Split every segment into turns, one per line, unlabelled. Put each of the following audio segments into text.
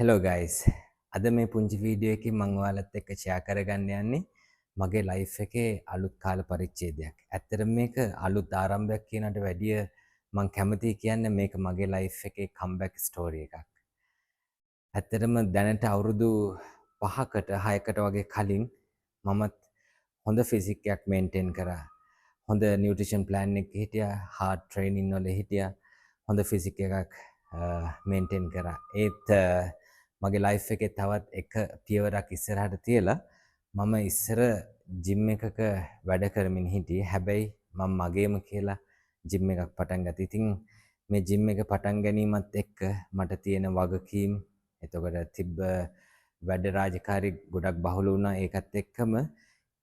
Hello guys. අද මේ පුංචි වීඩියෝ එකකින් මම ඔයාලත් එක්ක ෂෙයා කරගන්න යන්නේ මගේ ලයිෆ් එකේ අලුත් කාල පරිච්ඡේදයක්. ඇත්තටම මේක අලුත් ආරම්භයක් කියනට වැඩිය මම කැමතියි කියන්නේ මේක මගේ ලයිෆ් එකේ කම්බැක් ස්ටෝරි එකක්. ඇත්තටම දැනට අවුරුදු 5කට 6කට වගේ කලින් මමත් හොඳ ෆිසික් එකක් මේන්ටේන් කරා. හොඳ නියුට්‍රිෂන් ප්ලෑන් එකක හිටියා, හાર્ඩ් ට්‍රේනින් වල හිටියා. හොඳ ෆිසික් එකක් මේන්ටේන් කරා. ඒත් මගේ ලයිෆ් එකේ තවත් එක පියවරක් ඉස්සරහට තියලා මම ඉස්සර ජිම් එකක වැඩ කරමින් හිටියේ. හැබැයි මම මගේම කියලා ජිම් එකක් පටන් ගත්තා. ඉතින් මේ ජිම් එක පටන් ගැනීමත් එක්ක මට තියෙන වගකීම්, එතකොට තිබ්බ වැඩ රාජකාරී ගොඩක් බහුල වුණා. ඒකත් එක්කම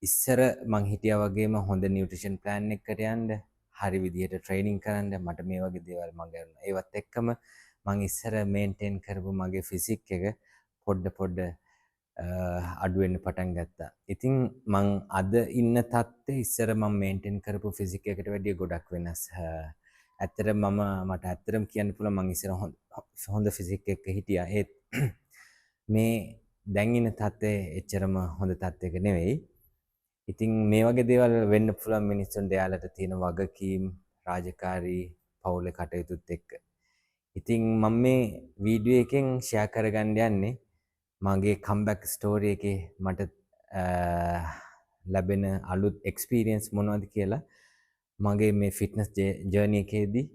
ඉස්සර මං හිටියා වගේම හොඳ නියුට්‍රිෂන් ප්ලෑන් එකකට යන්න, හරි විදිහට ට්‍රේනින් කරන්න මට මේ වගේ දේවල් මග කරනවා. ඒවත් එක්කම මං ඉස්සර මේන්ටේන් කරපු මගේ ෆිසික් එක පොඩ අඩු වෙන්න පටන් ගත්තා. ඉතින් මං අද ඉන්න තත්ත්වයේ ඉස්සර මම මේන්ටේන් කරපු ෆිසික් එකට වැඩිය ගොඩක් වෙනස්. මට ඇත්තටම කියන්න පුළුවන් මං ඉස්සර හොඳ ෆිසික් එකක හිටියා. ඒත් මේ දැන් ඉන්න තත්ත්වයේ එච්චරම හොඳ තත්ත්වයක නෙවෙයි. ඉතින් මේ වගේ දේවල් වෙන්න පුළුවන් මිනිස්සුන්ට එයාලට තියෙන වගකීම්, රාජකාරී, පවුලේ කටයුතුත් එක්ක. ඉතින් මම මේ වීඩියෝ එකෙන් ෂෙයා කරගන්න යන්නේ මගේ කම්බැක් ස්ටෝරි එකේ මට ලැබෙන අලුත් එක්ස්පීරියන්ස් මොනවද කියලා මගේ මේ ෆිට්නස් ජර්නි එකේදී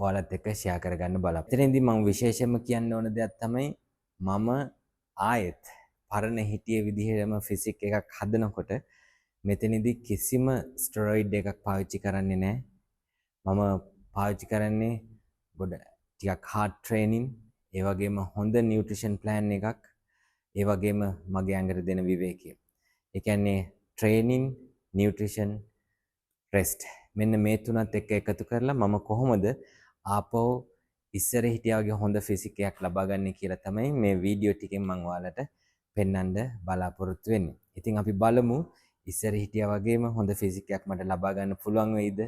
ඔයාලත් එක්ක ෂෙයා කරගන්න බලාපොරොත්තු. එතනදී මම විශේෂයෙන්ම කියන්න ඕන දෙයක් තමයි මම ආයෙත් පරණ හිටිය විදිහටම ෆිසික් එකක් හදනකොට මෙතනදී කිසිම ස්ටෙරොයිඩ් එකක් පාවිච්චි කරන්නේ නැහැ. මම පාවිච්චි කරන්නේ ගොඩ ටිකක් හાર્ඩ් ට්‍රේනින්, ඒ වගේම හොඳ නියුට්‍රිෂන් ප්ලෑන් එකක්, ඒ වගේම මගේ ඇඟට දෙන විවේකය. ඒ කියන්නේ ට්‍රේනින්, නියුට්‍රිෂන්, රෙස්ට්. මෙන්න මේ තුනත් එක්ක එකතු කරලා මම කොහොමද ආපහු ඉස්සර හිටියා වගේ හොඳ ෆිසික් එකක් ලබා ගන්න කියලා තමයි මේ වීඩියෝ ටිකෙන් මම ඔයාලට පෙන්වන්න බලාපොරොත්තු වෙන්නේ. ඉතින් අපි බලමු ඉස්සර හිටියා වගේම හොඳ ෆිසික් එකක් මට ලබා ගන්න පුළුවන් වෙයිද?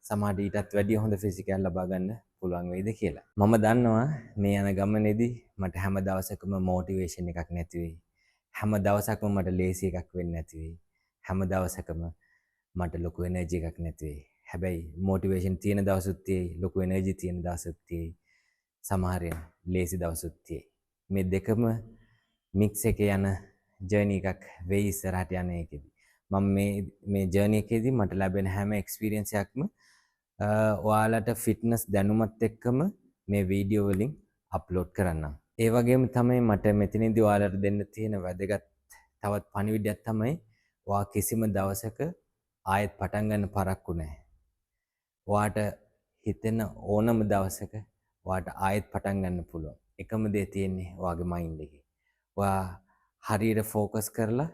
සමහරට ඊටත් වැඩිය හොඳ ෆිසික් එකක් ලබා ගන්න පුළුවන් වෙයිද කියලා. මම දන්නවා මේ යන ගමනේදී මට හැම දවසකම මොටිවේෂන් එකක් නැති වෙයි. හැම දවසකම මට ලේසි එකක් වෙන්නේ නැති වෙයි. හැම දවසකම මට ලොකු එනර්ජි එකක් නැති වෙයි. හැබැයි මොටිවේෂන් තියෙන දවසුත් තියෙයි, ලොකු එනර්ජි තියෙන දවසුත් තියෙයි. සමහරෙන් ලේසි දවසුත් තියෙයි. මේ දෙකම මික්ස් එකේ යන ජර්නි එකක් වෙයි ඉස්සරහට යන එකේදී. මම මේ ජර්නි එකේදී මට ලැබෙන හැම එක්ස්පීරියන්ස් එකක්ම ඔයාලට ෆිට්නස් දැනුමත් එක්කම මේ වීඩියෝ වලින් අප්ලෝඩ් කරන්නම්. ඒ වගේම තමයි මට මෙතනදී ඔයාලට දෙන්න තියෙන වැදගත් තවත් පණිවිඩයක් තමයි ඔයා කිසිම දවසක ආයෙත් පටන් ගන්න පරක්කු නැහැ. ඔයාට හිතෙන ඕනම දවසක ඔයාට ආයෙත් පටන් ගන්න පුළුවන්. එකම දේ තියෙන්නේ ඔයාගේ මයින්ඩ් එකේ. ඔයා හරියට ફોකස් කරලා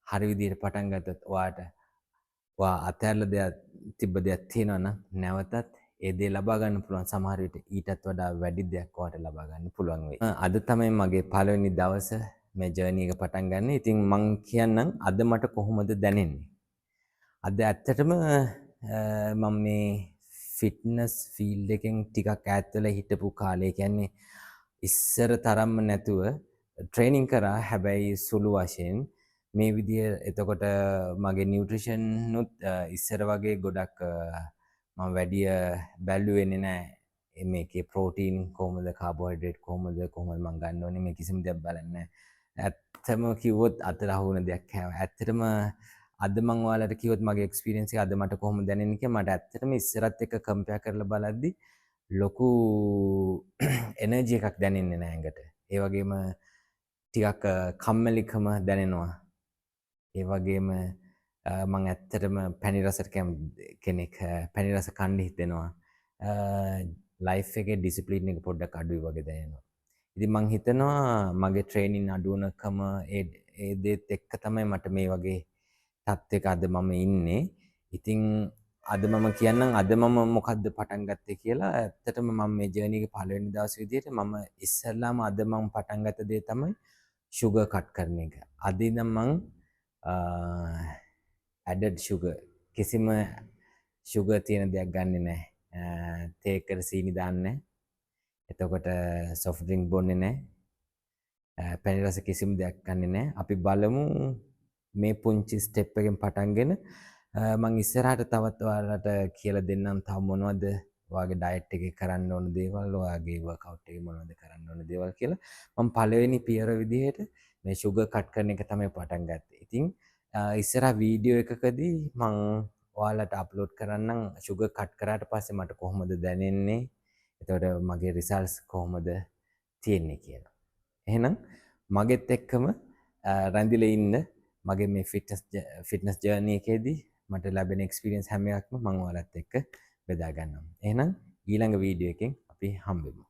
හරි විදිහට පටන් ගත්තොත් ඔයා අතහැරලා දෙයක් තිබ්බ දෙයක් තියෙනවා නම් නැවතත් ඒ දේ ලබා ගන්න පුළුවන්. සමහර විට ඊටත් වඩා වැඩි දෙයක් ඔයාට ලබා ගන්න පුළුවන් වෙයි. අද තමයි මගේ පළවෙනි දවස මේ ජර්නි එක පටන් ගන්න. ඉතින් මං කියන්නම් අද මට කොහොමද දැනෙන්නේ. අද ඇත්තටම මම මේ ෆිට්නස් ෆීල්ඩ් එකෙන් ටිකක් ඈත් වෙලා හිටපු කාලේ, කියන්නේ ඉස්සර තරම්ම නැතුව ට්‍රේනින් කරා. හැබැයි සුළු වශයෙන් මේ විදිය. එතකොට මගේ නියුට්‍රිෂන් උත් ඉස්සර වගේ ගොඩක් මම වැඩිය බැලුවේ නැහැ. මේකේ ප්‍රෝටීන් කොහොමද, කාබෝහයිඩ්‍රේට් කොහොමද මම ගන්න ඕනේ, මේ කිසිම දෙයක් බලන්නේ නැහැ. ඇත්තම කිව්වොත් අතට අහු වෙන දෙයක් හැම. ඇත්තටම අද මම ඔයාලට කිව්වොත් මගේ එක්ස්පීරියන්ස් එක අද මට කොහොමද දැනෙන්නේ කියලා, මට ඇත්තටම ඉස්සරත් එක්ක කම්පෙයාර් කරලා බලද්දි ලොකු එනර්ජි එකක් දැනෙන්නේ නැහැ ඇඟට. ඒ වගේම ටිකක් කම්මැලිකම දැනෙනවා. ඒ වගේම මම ඇත්තටම පැණි රස කෙනෙක්, පැණි රස කන්න හිතෙනවා. ලයිෆ් එකේ ඩිසිප්ලින් එක පොඩ්ඩක් අඩුයි වගේ දැනෙනවා. ඉතින් මම හිතනවා මගේ ට්‍රේනින් අඩු වුණකම ඒ දේත් එක්ක තමයි මට මේ වගේ තත්ත්වයක අද මම ඉන්නේ. ඉතින් අද මම කියන්නම් අද මම මොකද්ද පටන් ගත්තේ කියලා. ඇත්තටම මම මේ ජර්නි එකේ පළවෙනි දවසේ විදිහට මම ඉස්සෙල්ලාම අද මම පටන් ගත්ත දේ තමයි sugar cut කරන එක. අද ඉඳන් මම added sugar, කිසිම sugar තියෙන දෙයක් ගන්නෙ නැහැ. තේ එකට සීනි දාන්නේ නැහැ. එතකොට soft drink බොන්නේ නැහැ. පැණි රස කිසිම දෙයක් ගන්නෙ නැහැ. අපි බලමු මේ පුංචි ස්ටෙප් එකෙන් පටන්ගෙන මම ඉස්සරහට තවත් ඔයාලට කියලා දෙන්නම් තව මොනවද ඔයාගේ ඩයට් එකේ කරන්න ඕන දේවල්, ඔයාගේ වර්ක්අවුට් එකේ මොනවද කරන්න ඕන දේවල් කියලා. මම පළවෙනි පියවර විදිහට මේ ෂුගර් කට් කරන එක තමයි පටන් ගත්තේ. ඉතින් ඉස්සරහ වීඩියෝ එකකදී මම ඔයාලට අප්ලෝඩ් කරන්නම් ෂුගර් කට් කරාට පස්සේ මට කොහොමද දැනෙන්නේ, එතකොට මගේ රිසල්ට්ස් කොහොමද තියෙන්නේ කියලා. එහෙනම් මගෙත් එක්කම රැඳිලා ඉන්න මගේ මේ ෆිට්නස් ජර්නි එකේදී මට ලැබෙන එක්ස්පීරියන්ස් හැම එකක්ම මම ඔයාලත් එක්ක බෙදා ගන්නවා. එහෙනම් ඊළඟ වීඩියෝ එකෙන් අපි හම්බෙමු.